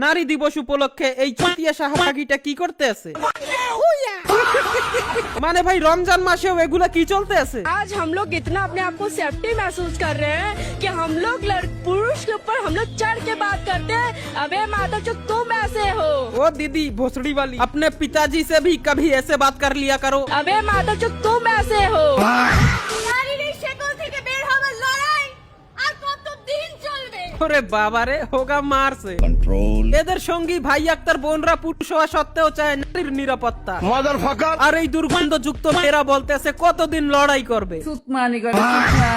নারী দিবস উপলক্ষে এই চুতিয়া শাহবাগিটা কি করতে আছে? মানে ভাই রমজান মাসেও এগুলা কি চলতে আছে? आज हम लोग इतना अपने आप को सेफ्टी महसूस कर रहे हैं कि हम लोग पुरुष के ऊपर हम लोग चढ़ के बात करते हैं। अबे माता जो तुम ऐसे हो। ओ दीदी भोसड़ी वाली, अपने पिताजी से भी कभी ऐसे बात कर लिया करो। अबे माता जो तुम ऐसे हो। ওরে বাবারে, হোগা মারছে এদের সঙ্গী ভাই আক্তার বোনরা পুরুষ হওয়া সত্ত্বেও চায় নারীর নিরাপত্তা। আর এই দুর্গন্ধযুক্ত মেয়েরা বলতেছে কতদিন লড়াই করবে।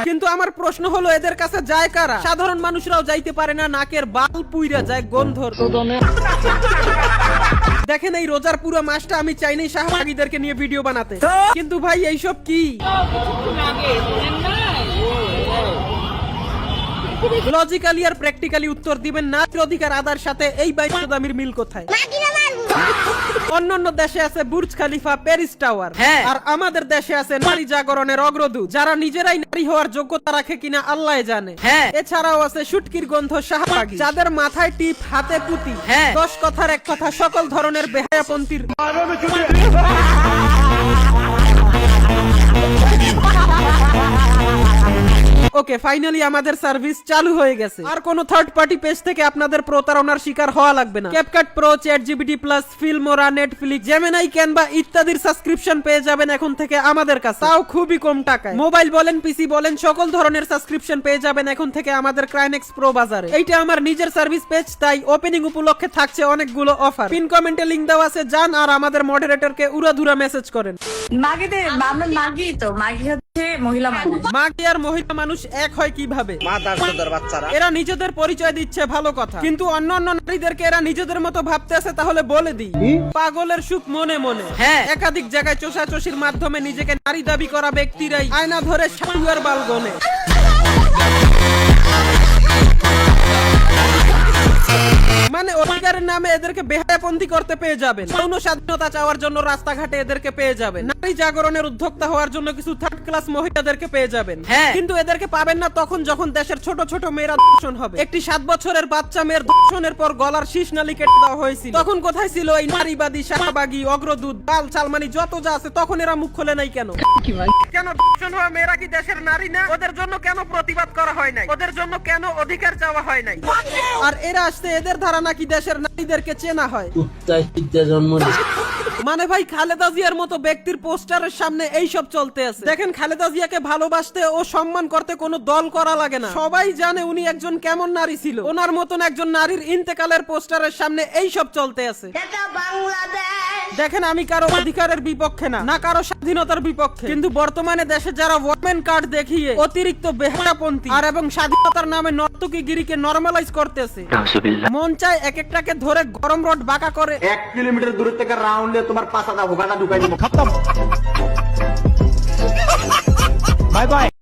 কিন্তু আমার প্রশ্ন হলো এদের কাছে যায় কারা? সাধারণ মানুষরাও যাইতে পারে না, নাকের বাল পুইরা যায় গন্ধর। দেখেন এই রোজার পুরো মাসটা আমি চাইনি শাহবাগীদেরকে নিয়ে ভিডিও বানাতে, কিন্তু ভাই এইসব কি? লজিক্যালি আর প্র্যাকটিক্যালি উত্তর দিবেন, নারীর অধিকার আদার সাথে এই বাইদামির মিল কোথায়? অন্যান্য দেশে আছে বুর্জ খলিফা, প্যারিস টাওয়ার, আর আমাদের দেশে আছে নারী জাগরণের অগ্রদূত, যারা নিজেরাই নারী হওয়ার যোগ্যতা রাখে কিনা আল্লাহ জানে। এছাড়াও আছে শুটকির গন্ধ শাহবাগী, যাদের মাথায় টিপ, হাতে পুঁতি, 10 কথার এক কথা, সকল ধরনের বেহায়াপন্থীর। ওকে, ফাইনালি আমাদের সার্ভিস চালু হয়ে গেছে। আর কোন থার্ড পার্টি পেজ থেকে আপনাদের প্রতারণার শিকার হওয়া লাগবে না। CapCut pro, ChatGPT plus, Filmora, Netflix, Gemini, Canva ইত্যাদির সাবস্ক্রিপশন পেয়ে যাবেন এখন থেকে আমাদের কাছে, তাও খুবই কম টাকায়। মোবাইল বলেন, পিসি বলেন, সকল ধরনের সাবস্ক্রিপশন পেয়ে যাবেন এখন থেকে আমাদের ক্রাইনেক্স প্রো বাজারে। এইটা আমার নিজের সার্ভিস পেজ, তাই ওপেনিং উপলক্ষে থাকছে অনেকগুলো অফার। পিন কমেন্টে লিংক দেওয়া আছে, যান আর আমাদের মডারেটরকে উড়াধুরা মেসেজ করেন। মাগি আর মহিলা মানুষ এক হয় কিভাবে? এরা নিজেদের পরিচয় দিচ্ছে ভালো কথা, কিন্তু অন্য অন্য নারীদেরকে এরা নিজেদের মতো ভাবতে আছে। তাহলে বলে দিই, পাগলের সুখ মনে মনে। একাধিক জায়গায় চোষাচোষির মাধ্যমে নিজেকে নারী দাবি করা ব্যক্তিরাই আয়না ধরে সাধুয়ার বাল গনে। মানে অধিকারের নামে এদেরকে বেহায়াপন্থী করতে পেয়ে যাবেন, যৌন স্বাধীনতা চাওয়ার জন্য রাস্তাঘাটে এদেরকে পেয়ে যাবেন, নারী জাগরণের উদ্যোক্তা হওয়ার জন্য কিছু থার্ড ক্লাস মহিলাদেরকে পেয়ে যাবেন। কিন্তু এদেরকে পাবেন না তখন যখন দেশের ছোট ছোট মেয়েরা ধর্ষণ হবে। একটি 7 বছরের বাচ্চা মেয়ের ধর্ষণের পর গলার শীষ নালী কেটে দেওয়া হয়েছিল, তখন কোথায় ছিল এই নারীবাদী, শাহবাগী, অগ্রদূত, বাল চালমানি যত যা আছে? তখন এরা মুখ খোলে নাই কেন? কেন ধর্ষণ হওয়া মেয়েরা কি দেশের নারী না? ওদের জন্য কেন প্রতিবাদ করা হয় নাই? ওদের জন্য কেন অধিকার চাওয়া হয় নাই? আর এরা আসছে, এদের ধারা নাকি দেশের নারীদেরকে চেনা হয়। মানে ভাই খালেদা জিয়ার মতো ব্যক্তির পোস্টারের সামনে এই সব চলতে আছে। দেখেন, খালেদা জিয়াকে ভালোবাসতে ও সম্মান করতে কোনো দল করা লাগে না, সবাই জানে উনি একজন কেমন নারী ছিল। ওনার মতন একজন নারীর ইন্তেকালের পোস্টারের সামনে এই সব চলতে আছে। দেখেন, আমি কারো অধিকারের বিপক্ষে না, না কারো স্বাধীনতার বিপক্ষে, কিন্তু বর্তমানে দেশে যারা ওয়ামেন কার্ড দেখিয়ে অতিরিক্ত বেহায়াপন্থী আর এবং স্বাধীনতার নামে নর্তকী গিরিকে নরমালাইজ করতেছে, মন চায় এক একটাকে ধরে গরম রড বাঁকা করে 1 কিলোমিটার দূরে থেকে রাউন্ডে তোমার পাছাটা ভোগাটা ঢুকাই দিব। খতম। Bye bye.